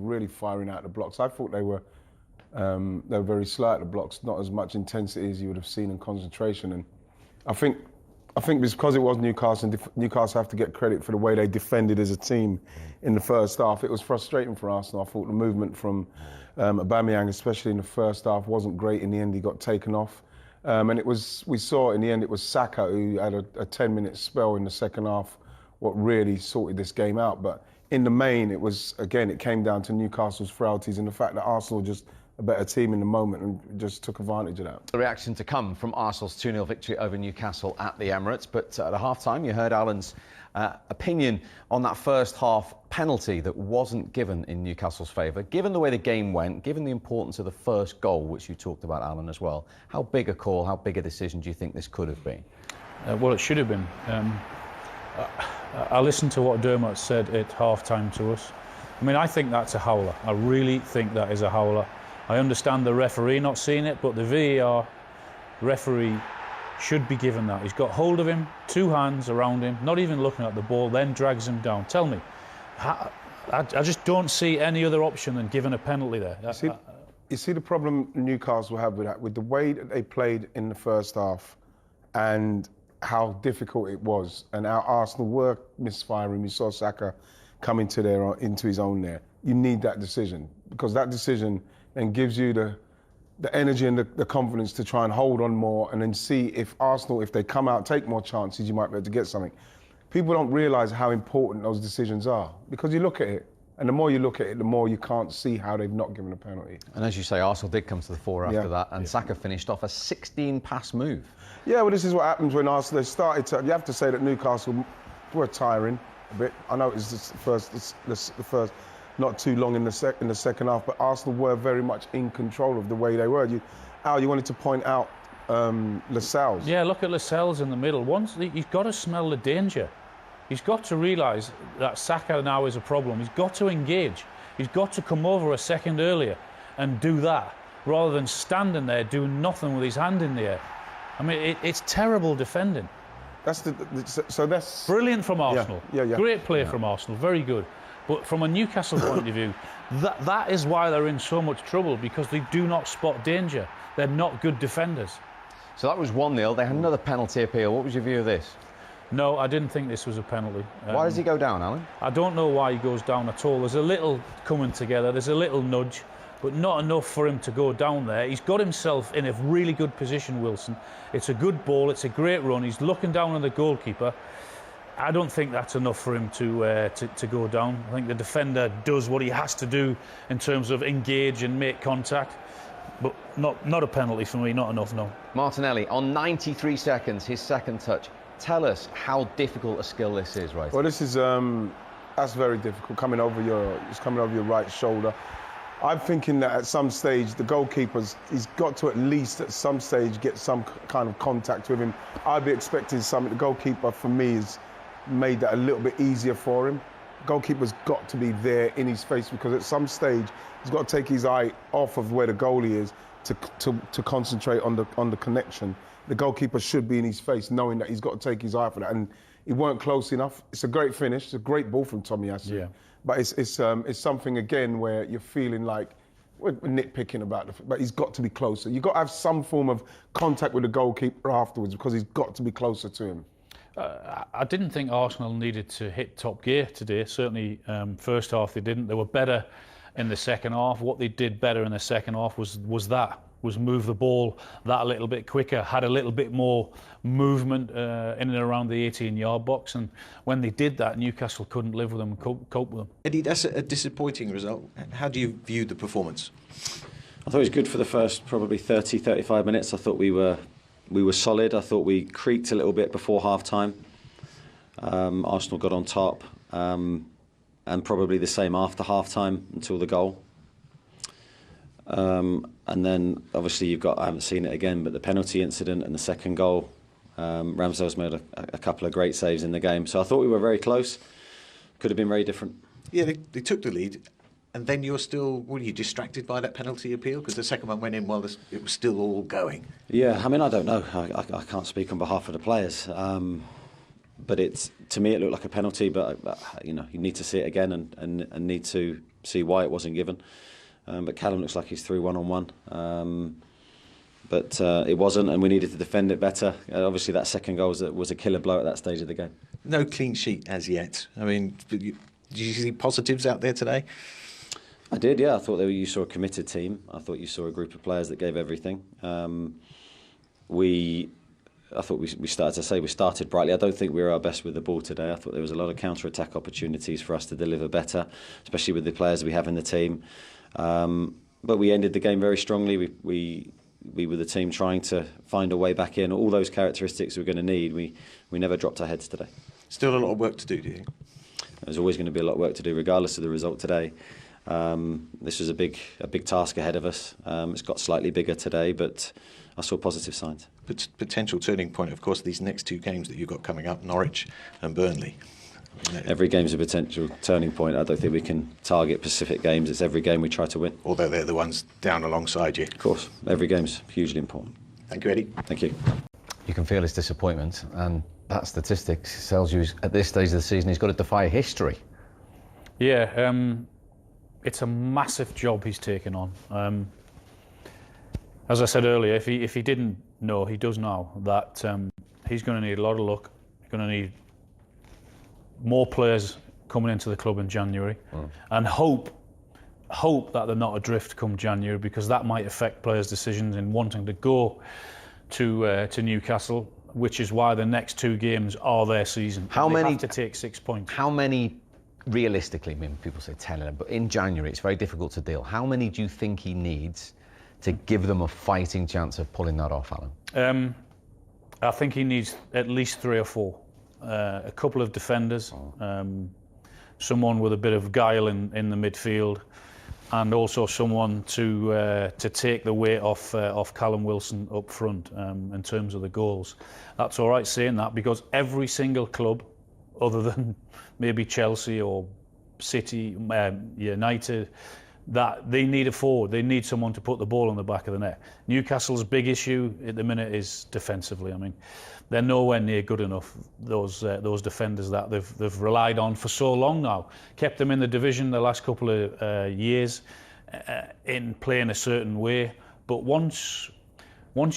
Really firing out the blocks. I thought they were very slow at the blocks, not as much intensity as you would have seen in concentration. And I think because it was Newcastle, and Newcastle have to get credit for the way they defended as a team in the first half. It was frustrating for Arsenal. I thought the movement from Aubameyang, especially in the first half, wasn't great. In the end, he got taken off. And we saw in the end it was Saka who had a 10-minute spell in the second half, what really sorted this game out. But in the main, it came down to Newcastle's frailties and the fact that Arsenal just a better team in the moment and just took advantage of that. The reaction to come from Arsenal's 2-0 victory over Newcastle at the Emirates. But at the half-time, you heard Alan's opinion on that first half penalty that wasn't given in Newcastle's favour. Given the way the game went, given the importance of the first goal, which you talked about, Alan, as well, how big a call, how big a decision do you think this could have been? Well, it should have been. I listened to what Dermot said at half-time to us. I mean, I think that's a howler. I really think that is a howler. I understand the referee not seeing it, but the VAR referee should be given that. He's got hold of him, two hands around him, not even looking at the ball, then drags him down. Tell me, I just don't see any other option than giving a penalty there. You see the problem Newcastle have with that, with the way that they played in the first half and how difficult it was, and how Arsenal were misfiring. We saw Saka come into his own there. You need that decision, because that decision then gives you the energy and the confidence to try and hold on more, and then see if Arsenal, if they come out, take more chances, you might be able to get something. People don't realise how important those decisions are, because you look at it, and the more you look at it, the more you can't see how they've not given a penalty. And as you say, Arsenal did come to the fore after that, and Saka finished off a 16-pass move. Yeah, well, this is what happens when Arsenal, they started to, you have to say that Newcastle were tiring a bit. I know it's the first not too long in the second half, but Arsenal were very much in control of the way they were. Al, you wanted to point out Lascelles. Yeah, look at Lascelles in the middle. He's got to smell the danger. He's got to realise that Saka now is a problem. He's got to engage. He's got to come over a second earlier and do that, rather than standing there doing nothing with his hand in the air. I mean, it's terrible defending. That's brilliant from Arsenal. Yeah. Great play from Arsenal, very good. But from a Newcastle point of view, that is why they're in so much trouble, because they do not spot danger. They're not good defenders. So that was 1-0. They had another penalty appeal. What was your view of this? No, I didn't think this was a penalty. Why does he go down, Alan? I don't know why he goes down at all. There's a little coming together, there's a little nudge, but not enough for him to go down there. He's got himself in a really good position, Wilson. It's a good ball, it's a great run. He's looking down on the goalkeeper. I don't think that's enough for him to go down. I think the defender does what he has to do in terms of engage and make contact, but not a penalty for me, not enough, no. Martinelli, on 93 seconds, his second touch. Tell us how difficult a skill this is, right? Well, this is that's very difficult, it's coming over your right shoulder. I'm thinking that at some stage the he's got to at least at some stage get some kind of contact with him. I'd be expecting something. The goalkeeper, for me, has made that a little bit easier for him. The goalkeeper's got to be there in his face, because at some stage he's got to take his eye off of where the goalie is to concentrate on the connection. The goalkeeper should be in his face, knowing that he's got to take his eye for that. And he weren't close enough. It's a great finish. It's a great ball from Tomiyasu. Yeah. But it's something, again, where you're feeling like we're nitpicking about it, but he's got to be closer. You've got to have some form of contact with the goalkeeper afterwards, because he's got to be closer to him. I didn't think Arsenal needed to hit top gear today. Certainly, first half they didn't. They were better in the second half. What they did better in the second half was move the ball that little bit quicker, had a little bit more movement in and around the 18-yard box, and when they did that, Newcastle couldn't live with them and cope with them. Eddie, that's a disappointing result. How do you view the performance? I thought it was good for the first probably 30-35 minutes. I thought we were solid. I thought we creaked a little bit before half-time. Arsenal got on top, and probably the same after half-time until the goal. And then obviously you've got, I haven't seen it again, but the penalty incident and the second goal. Ramsdale's made a couple of great saves in the game. So I thought we were very close. Could have been very different. Yeah, they took the lead, and then were you distracted by that penalty appeal? Because the second one went in while it was still all going. Yeah, I mean, I don't know. I can't speak on behalf of the players. But to me it looked like a penalty, but you know, you need to see it again and need to see why it wasn't given. But Callum looks like he's through one-on-one. But it wasn't, and we needed to defend it better. Obviously, that second goal was a killer blow at that stage of the game. No clean sheet as yet. I mean, did you see positives out there today? I did, yeah. I thought you saw a committed team. I thought you saw a group of players that gave everything. I thought we started brightly. I don't think we were our best with the ball today. I thought there was a lot of counter-attack opportunities for us to deliver better, especially with the players we have in the team. But we ended the game very strongly. We were the team trying to find a way back in. All those characteristics we're going to need. We never dropped our heads today. Still a lot of work to do you think? There's always going to be a lot of work to do, regardless of the result today. This was a big task ahead of us. It's got slightly bigger today, but I saw positive signs. Potential turning point, of course, these next two games that you've got coming up, Norwich and Burnley. Every game's a potential turning point. I don't think we can target specific games. It's every game we try to win. Although they're the ones down alongside you. Of course, every game's hugely important. Thank you, Eddie. Thank you. You can feel his disappointment, and that statistic tells you at this stage of the season he's got to defy history. Yeah, it's a massive job he's taken on. As I said earlier, if he didn't know, he does now that he's going to need a lot of luck. He's going to need more players coming into the club in January, and hope that they're not adrift come January, because that might affect players' decisions in wanting to go to Newcastle, which is why the next two games are their season. They have to take 6 points. How many, realistically, I mean, people say 10, but in January it's very difficult to deal. How many do you think he needs to give them a fighting chance of pulling that off, Alan? I think he needs at least 3 or 4. A couple of defenders, someone with a bit of guile in the midfield, and also someone to take the weight off Callum Wilson up front in terms of the goals. That's all right saying that, because every single club, other than maybe Chelsea or City, United, that they need a forward. They need someone to put the ball on the back of the net. Newcastle's big issue at the minute is defensively. I mean, they're nowhere near good enough. Those defenders that they've relied on for so long now, kept them in the division the last couple of years in playing a certain way. But once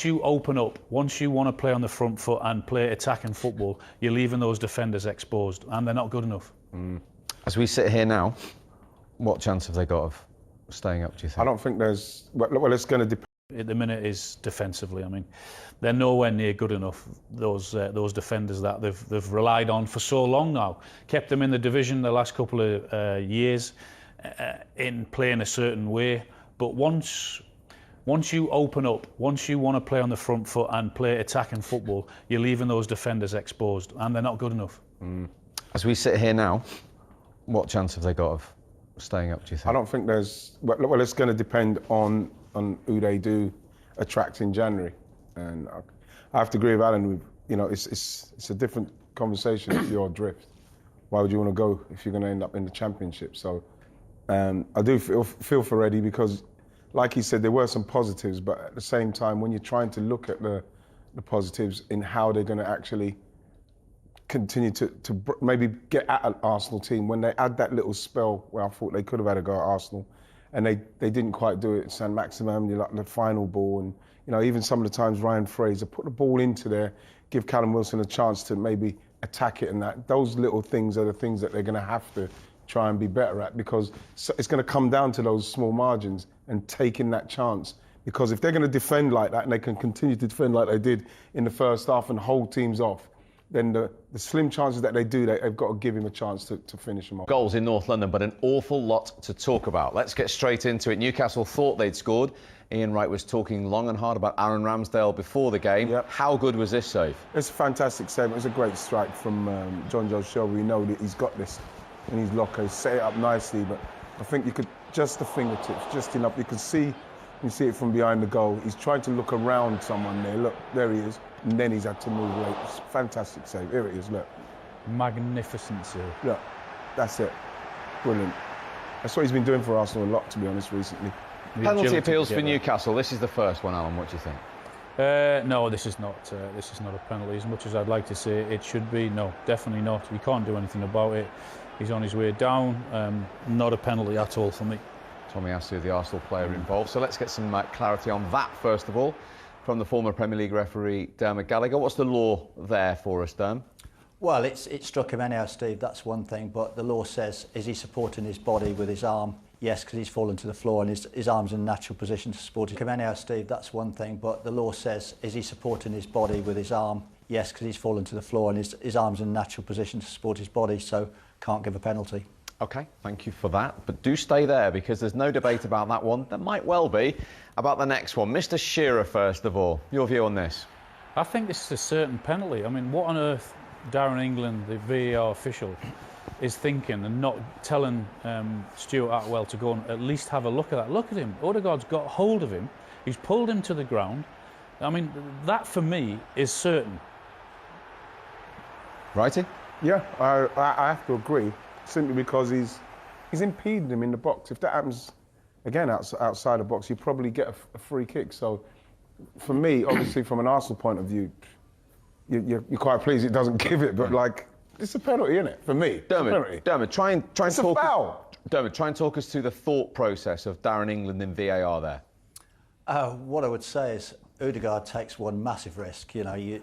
you open up, once you want to play on the front foot and play attacking football, you're leaving those defenders exposed, and they're not good enough. As we sit here now, what chance have they got of staying up, do you think? I don't think there's... Well, it's going to depend. At the minute is defensively. I mean, they're nowhere near good enough. Those defenders that they've relied on for so long now, kept them in the division the last couple of years in playing a certain way. But once you open up, once you want to play on the front foot and play attacking football, you're leaving those defenders exposed, and they're not good enough. As we sit here now, what chance have they got of staying up, do you think? I don't think there's... Well, it's going to depend on who they do attract in January, and I have to agree with Alan. It's a different conversation if you're adrift. Why would you want to go if you're going to end up in the Championship? So I do feel for Eddie, because, like he said, there were some positives, but at the same time, when you're trying to look at the positives in how they're going to actually continue to maybe get at an Arsenal team, when they had that little spell where I thought they could have had a go at Arsenal, and they didn't quite do it. San Maximum, like the final ball, and even some of the times Ryan Fraser put the ball into there, give Callum Wilson a chance to maybe attack it, and those little things are the things that they're going to have to try and be better at, because it's going to come down to those small margins and taking that chance. Because if they're going to defend like that, and they can continue to defend like they did in the first half and hold teams off, then the slim chances that they do, they've got to give him a chance to finish them off. Goals in North London, but an awful lot to talk about. Let's get straight into it. Newcastle thought they'd scored. Ian Wright was talking long and hard about Aaron Ramsdale before the game. Yep. How good was this save? It's a fantastic save. It was a great strike from John Joe Shelby. We know that he's got this in his locker. He set it up nicely, but I think you could, just the fingertips, just enough. You can see it from behind the goal. He's trying to look around someone there. Look, there he is. And then he's had to move late. It's a fantastic save. Here it is, look. Magnificent save. Look, that's it. Brilliant. That's what he's been doing for Arsenal a lot, to be honest, recently. Penalty appeals for Newcastle. This is the first one, Alan. What do you think? No, this is not a penalty. As much as I'd like to say it should be, no, definitely not. We can't do anything about it. He's on his way down. Not a penalty at all for me. Tommy Asu, the Arsenal player involved. So let's get some clarity on that first of all from the former Premier League referee Dermot Gallagher. What's the law there for us, Derm? Well, it struck him anyhow, Steve, that's one thing, but the law says, is he supporting his body with his arm? Yes, because he's fallen to the floor and his arm's in a natural position to support him. Anyhow, Steve, that's one thing, but the law says, is he supporting his body with his arm? Yes, because he's fallen to the floor and his arm's in a natural position to support his body, so can't give a penalty. OK, thank you for that. But do stay there, because there's no debate about that one. There might well be about the next one. Mr. Shearer, first of all, your view on this? I think this is a certain penalty. I mean, what on earth Darren England, the VAR official, is thinking and not telling Stuart Atwell to go and at least have a look at that. Look at him. Odegaard's got hold of him. He's pulled him to the ground. I mean, that for me is certain. Righty? Yeah, I have to agree, simply because he's impeded him in the box. If that happens again outside the box, you probably get a free kick. So for me, obviously from an Arsenal point of view, you're quite pleased it doesn't give it, but like, it's a penalty, isn't it? For me, Dermot, try and it's talk. A foul. Dermot, try and talk us through the thought process of Darren England in VAR there. What I would say is Odegaard takes one massive risk. You know, you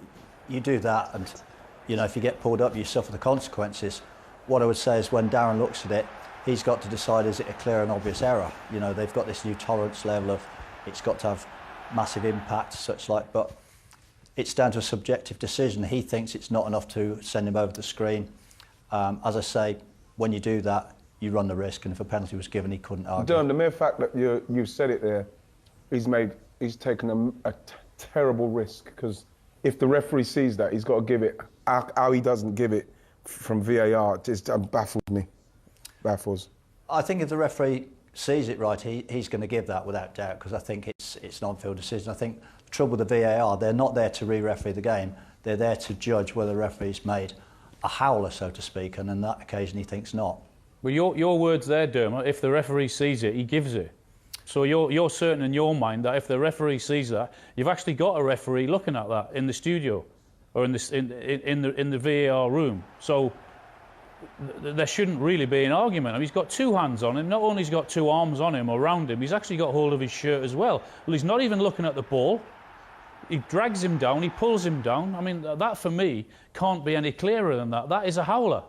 do that, and you know, if you get pulled up, you suffer the consequences. What I would say is when Darren looks at it, he's got to decide, is it a clear and obvious error? You know, they've got this new tolerance level of it's got to have massive impact, such like, but it's down to a subjective decision. He thinks it's not enough to send him over the screen. As I say, when you do that, you run the risk, and if a penalty was given, he couldn't argue. Derm, the mere fact that you've said it there, he's taken a terrible risk, because if the referee sees that, he's got to give it. How he doesn't give it from VAR just baffles me. Baffles. I think if the referee sees it right, he's going to give that without doubt, because I think it's an on-field decision. I think the trouble with the VAR, they're not there to re-referee the game. They're there to judge whether the referee's made a howler, so to speak, and on that occasion he thinks not. Well, your words there, Dermot, if the referee sees it, he gives it. So you're certain in your mind that if the referee sees that, you've actually got a referee looking at that in the studio or in the VAR room. So there shouldn't really be an argument. I mean, he's got two hands on him. Not only has he got two arms on him or around him, he's actually got hold of his shirt as well. Well, he's not even looking at the ball. He drags him down, he pulls him down. I mean, that for me can't be any clearer than that. That is a howler.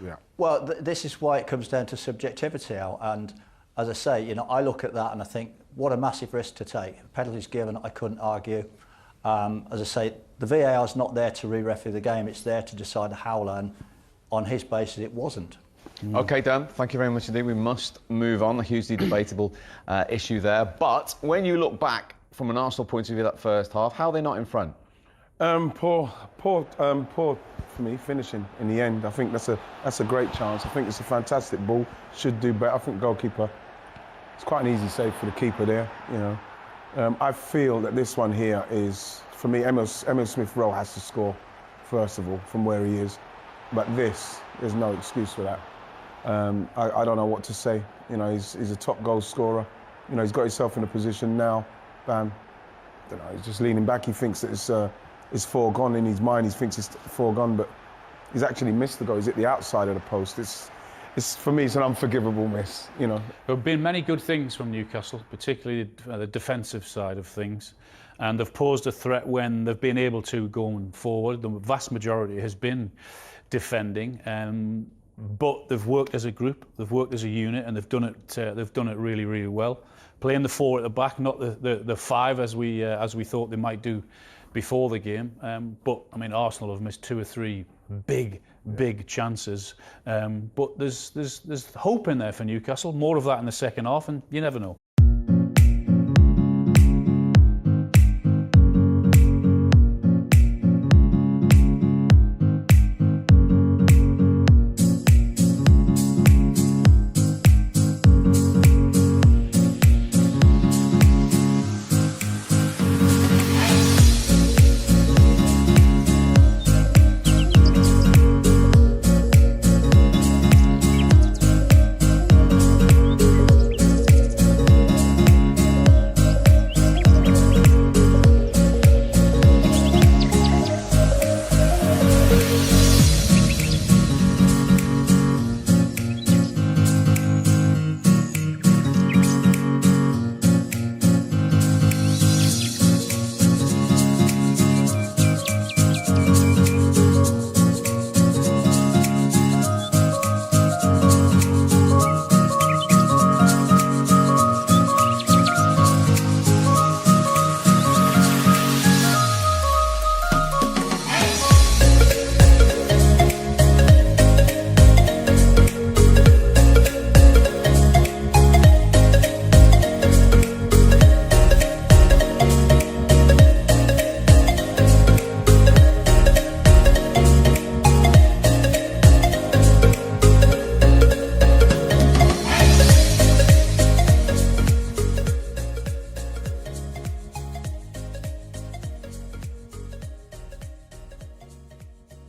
Yeah. Well, this is why it comes down to subjectivity, Al. And as I say, you know, I look at that and I think, what a massive risk to take. Penalties given, I couldn't argue. As I say, the VAR is not there to re-referee the game. It's there to decide a howler, and on his basis, it wasn't. OK, Dan, thank you very much indeed. We must move on. A hugely debatable issue there. But when you look back from an Arsenal point of view, that first half, how are they not in front? Poor for me, finishing in the end. I think that's a great chance. I think it's a fantastic ball. Should do better. I think goalkeeper, it's quite an easy save for the keeper there, you know. I feel that this one here is, for me, Emil Smith-Rowe has to score, first of all, from where he is. But there's no excuse for that. I don't know what to say. You know, he's a top goal scorer. You know, he's got himself in a position now. Bam. I don't know, he's just leaning back. He thinks that it's foregone in his mind. He thinks it's foregone, but he's actually missed the goal. He's at the outside of the post. It's for me, it's an unforgivable miss, you know. There have been many good things from Newcastle, particularly the defensive side of things, and they've posed a threat when they've been able to going forward. The vast majority has been defending, but they've worked as a group, they've worked as a unit, and they've done it really, really well. Playing the four at the back, not the five as we thought they might do before the game. But I mean, Arsenal have missed 2 or 3 big chances. But there's hope in there for Newcastle. More of that in the second half, and you never know.